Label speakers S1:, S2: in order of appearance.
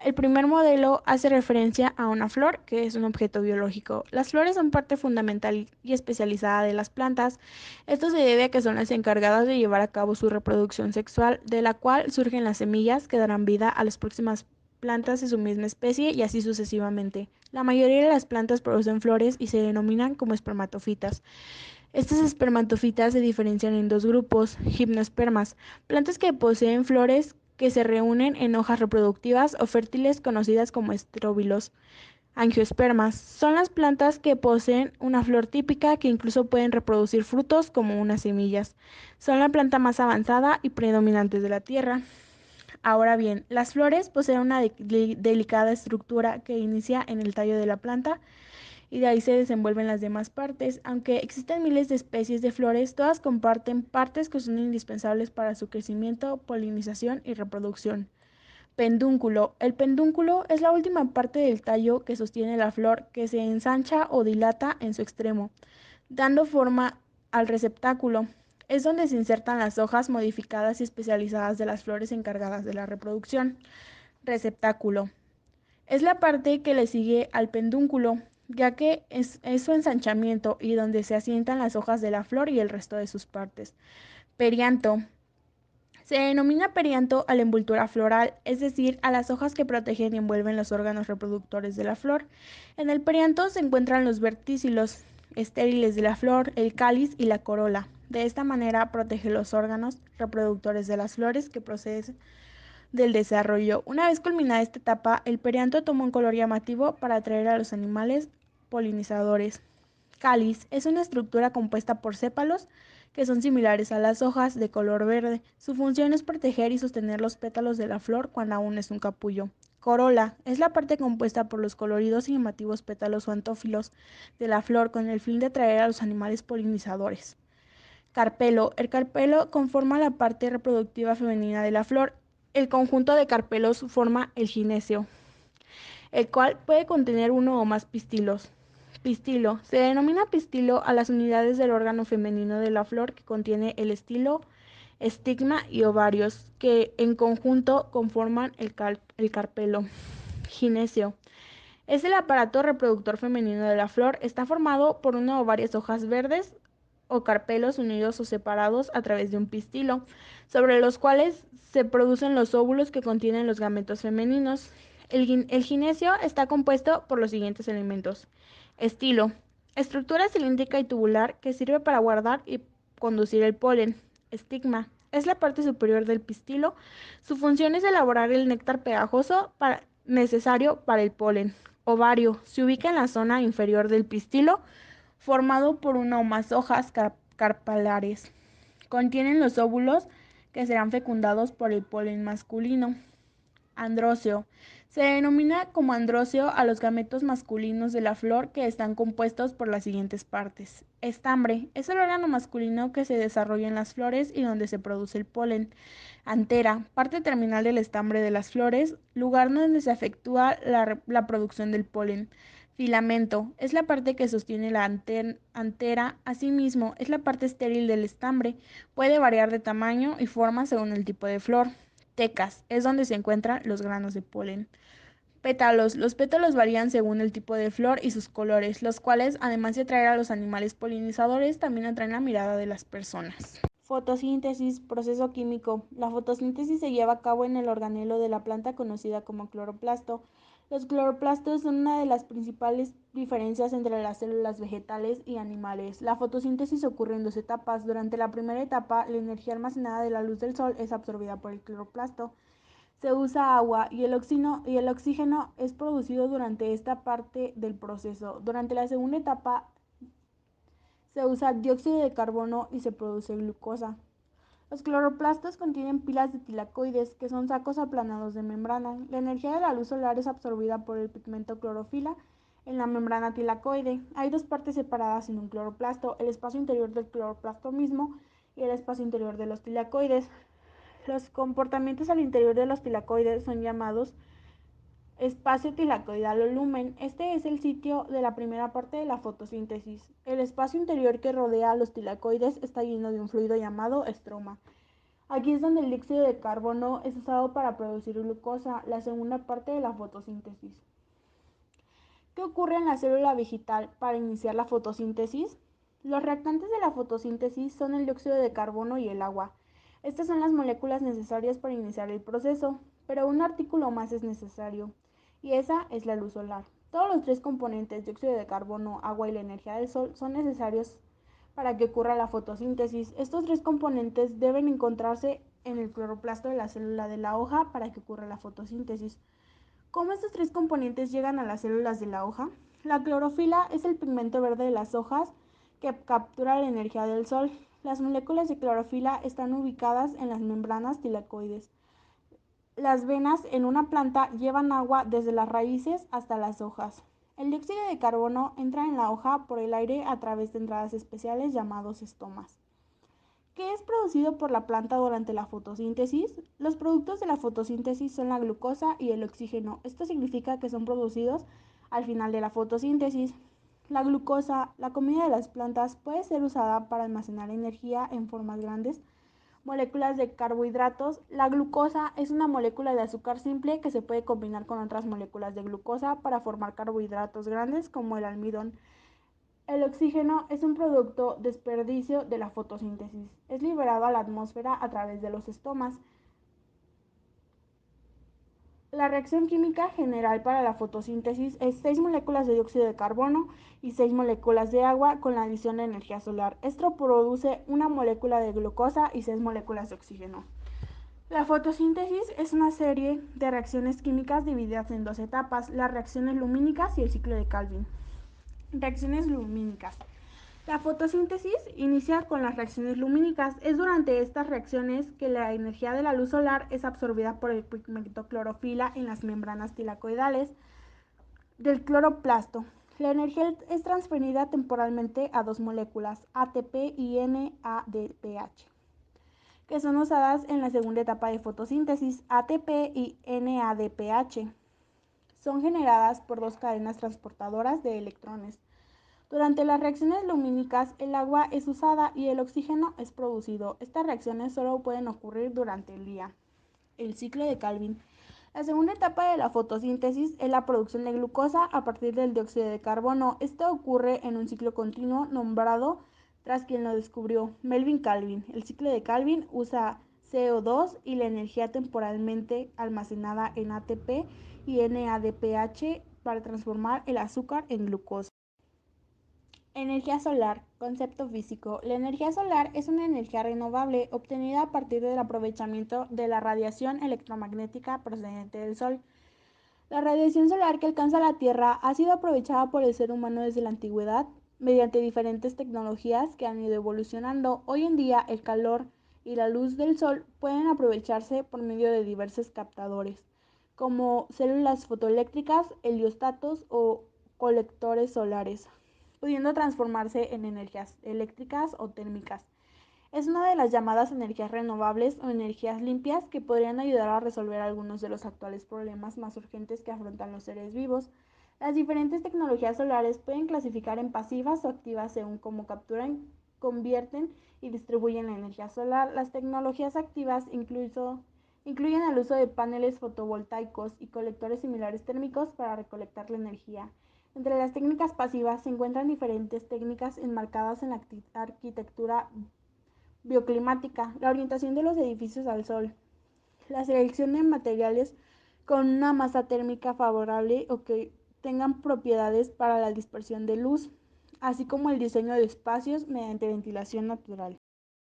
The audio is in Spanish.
S1: El primer modelo hace referencia a una flor, que es un objeto biológico. Las flores son parte fundamental y especializada de las plantas. Esto se debe a que son las encargadas de llevar a cabo su reproducción sexual, de la cual surgen las semillas que darán vida a las próximas plantas de su misma especie y así sucesivamente. La mayoría de las plantas producen flores y se denominan como espermatofitas. Estas espermatofitas se diferencian en dos grupos: gimnospermas, plantas que poseen flores que se reúnen en hojas reproductivas o fértiles conocidas como estróbilos. Angiospermas son las plantas que poseen una flor típica que incluso pueden reproducir frutos como unas semillas. Son la planta más avanzada y predominante de la tierra. Ahora bien, las flores poseen una delicada estructura que inicia en el tallo de la planta y de ahí se desenvuelven las demás partes. Aunque existen miles de especies de flores, todas comparten partes que son indispensables para su crecimiento, polinización y reproducción. Pedúnculo. El pedúnculo es la última parte del tallo que sostiene la flor, que se ensancha o dilata en su extremo, dando forma al receptáculo. Es donde se insertan las hojas modificadas y especializadas de las flores encargadas de la reproducción. Receptáculo. Es la parte que le sigue al pedúnculo, ya que es su ensanchamiento y donde se asientan las hojas de la flor y el resto de sus partes. Perianto. Se denomina perianto a la envoltura floral, es decir, a las hojas que protegen y envuelven los órganos reproductores de la flor. En el perianto se encuentran los verticilos estériles de la flor, el cáliz y la corola. De esta manera protege los órganos reproductores de las flores que proceden del desarrollo. Una vez culminada esta etapa, el perianto toma un color llamativo para atraer a los animales polinizadores. Cáliz es una estructura compuesta por sépalos que son similares a las hojas, de color verde. Su función es proteger y sostener los pétalos de la flor cuando aún es un capullo. Corola es la parte compuesta por los coloridos y llamativos pétalos o antófilos de la flor con el fin de atraer a los animales polinizadores. Carpelo. El carpelo conforma la parte reproductiva femenina de la flor. El conjunto de carpelos forma el gineceo, el cual puede contener uno o más pistilos. Pistilo. Se denomina pistilo a las unidades del órgano femenino de la flor que contiene el estilo, estigma y ovarios, que en conjunto conforman el carpelo. Gineceo. Es el aparato reproductor femenino de la flor. Está formado por una o varias hojas verdes o carpelos unidos o separados a través de un pistilo, sobre los cuales se producen los óvulos que contienen los gametos femeninos. El gineceo está compuesto por los siguientes elementos. Estilo. Estructura cilíndrica y tubular que sirve para guardar y conducir el polen. Estigma. Es la parte superior del pistilo. Su función es elaborar el néctar pegajoso necesario para el polen. Ovario. Se ubica en la zona inferior del pistilo, formado por una o más hojas carpalares. Contienen los óvulos que serán fecundados por el polen masculino. Andróceo. Se denomina como andróceo a los gametos masculinos de la flor que están compuestos por las siguientes partes. Estambre. Es el órgano masculino que se desarrolla en las flores y donde se produce el polen. Antera. Parte terminal del estambre de las flores, lugar donde se efectúa la producción del polen. Filamento. Es la parte que sostiene la antera. Asimismo, es la parte estéril del estambre. Puede variar de tamaño y forma según el tipo de flor. Tecas, es donde se encuentran los granos de polen. Pétalos. Los pétalos varían según el tipo de flor y sus colores, los cuales, además de atraer a los animales polinizadores, también atraen la mirada de las personas. Fotosíntesis, proceso químico. La fotosíntesis se lleva a cabo en el organelo de la planta conocida como cloroplasto. Los cloroplastos son una de las principales diferencias entre las células vegetales y animales. La fotosíntesis ocurre en dos etapas. Durante la primera etapa, la energía almacenada de la luz del sol es absorbida por el cloroplasto. Se usa agua y el oxígeno es producido durante esta parte del proceso. Durante la segunda etapa se usa dióxido de carbono y se produce glucosa. Los cloroplastos contienen pilas de tilacoides, que son sacos aplanados de membrana. La energía de la luz solar es absorbida por el pigmento clorofila en la membrana tilacoide. Hay dos partes separadas en un cloroplasto: el espacio interior del cloroplasto mismo y el espacio interior de los tilacoides. Los comportamientos al interior de los tilacoides son llamados espacio tilacoidal o lumen. Este es el sitio de la primera parte de la fotosíntesis. El espacio interior que rodea a los tilacoides está lleno de un fluido llamado estroma. Aquí es donde el dióxido de carbono es usado para producir glucosa, la segunda parte de la fotosíntesis. ¿Qué ocurre en la célula vegetal para iniciar la fotosíntesis? Los reactantes de la fotosíntesis son el dióxido de carbono y el agua. Estas son las moléculas necesarias para iniciar el proceso, pero un artículo más es necesario, y esa es la luz solar. Todos los tres componentes, dióxido de carbono, agua y la energía del sol, son necesarios para que ocurra la fotosíntesis. Estos tres componentes deben encontrarse en el cloroplasto de la célula de la hoja para que ocurra la fotosíntesis. ¿Cómo estos tres componentes llegan a las células de la hoja? La clorofila es el pigmento verde de las hojas que captura la energía del sol. Las moléculas de clorofila están ubicadas en las membranas tilacoides. Las venas en una planta llevan agua desde las raíces hasta las hojas. El dióxido de carbono entra en la hoja por el aire a través de entradas especiales llamados estomas. ¿Qué es producido por la planta durante la fotosíntesis? Los productos de la fotosíntesis son la glucosa y el oxígeno. Esto significa que son producidos al final de la fotosíntesis. La glucosa, la comida de las plantas, puede ser usada para almacenar energía en formas grandes. Moléculas de carbohidratos. La glucosa es una molécula de azúcar simple que se puede combinar con otras moléculas de glucosa para formar carbohidratos grandes como el almidón. El oxígeno es un producto desperdicio de la fotosíntesis. Es liberado a la atmósfera a través de los estomas. La reacción química general para la fotosíntesis es 6 moléculas de dióxido de carbono y 6 moléculas de agua con la adición de energía solar. Esto produce una molécula de glucosa y 6 moléculas de oxígeno. La fotosíntesis es una serie de reacciones químicas divididas en dos etapas, las reacciones lumínicas y el ciclo de Calvin. Reacciones lumínicas. La fotosíntesis inicia con las reacciones lumínicas. Es durante estas reacciones que la energía de la luz solar es absorbida por el pigmento clorofila en las membranas tilacoidales del cloroplasto. La energía es transferida temporalmente a dos moléculas, ATP y NADPH, que son usadas en la segunda etapa de fotosíntesis. ATP y NADPH son generadas por dos cadenas transportadoras de electrones. Durante las reacciones lumínicas, el agua es usada y el oxígeno es producido. Estas reacciones solo pueden ocurrir durante el día. El ciclo de Calvin. La segunda etapa de la fotosíntesis es la producción de glucosa a partir del dióxido de carbono. Esto ocurre en un ciclo continuo nombrado tras quien lo descubrió, Melvin Calvin. El ciclo de Calvin usa CO2 y la energía temporalmente almacenada en ATP y NADPH para transformar el azúcar en glucosa. Energía solar. Concepto físico. La energía solar es una energía renovable obtenida a partir del aprovechamiento de la radiación electromagnética procedente del Sol. La radiación solar que alcanza la Tierra ha sido aprovechada por el ser humano desde la antigüedad mediante diferentes tecnologías que han ido evolucionando. Hoy en día el calor y la luz del Sol pueden aprovecharse por medio de diversos captadores, como células fotoeléctricas, heliostatos o colectores solares, pudiendo transformarse en energías eléctricas o térmicas. Es una de las llamadas energías renovables o energías limpias que podrían ayudar a resolver algunos de los actuales problemas más urgentes que afrontan los seres vivos. Las diferentes tecnologías solares pueden clasificar en pasivas o activas según cómo capturan, convierten y distribuyen la energía solar. Las tecnologías activas incluyen el uso de paneles fotovoltaicos y colectores similares térmicos para recolectar la energía. Entre las técnicas pasivas se encuentran diferentes técnicas enmarcadas en la arquitectura bioclimática, la orientación de los edificios al sol, la selección de materiales con una masa térmica favorable o que tengan propiedades para la dispersión de luz, así como el diseño de espacios mediante ventilación natural.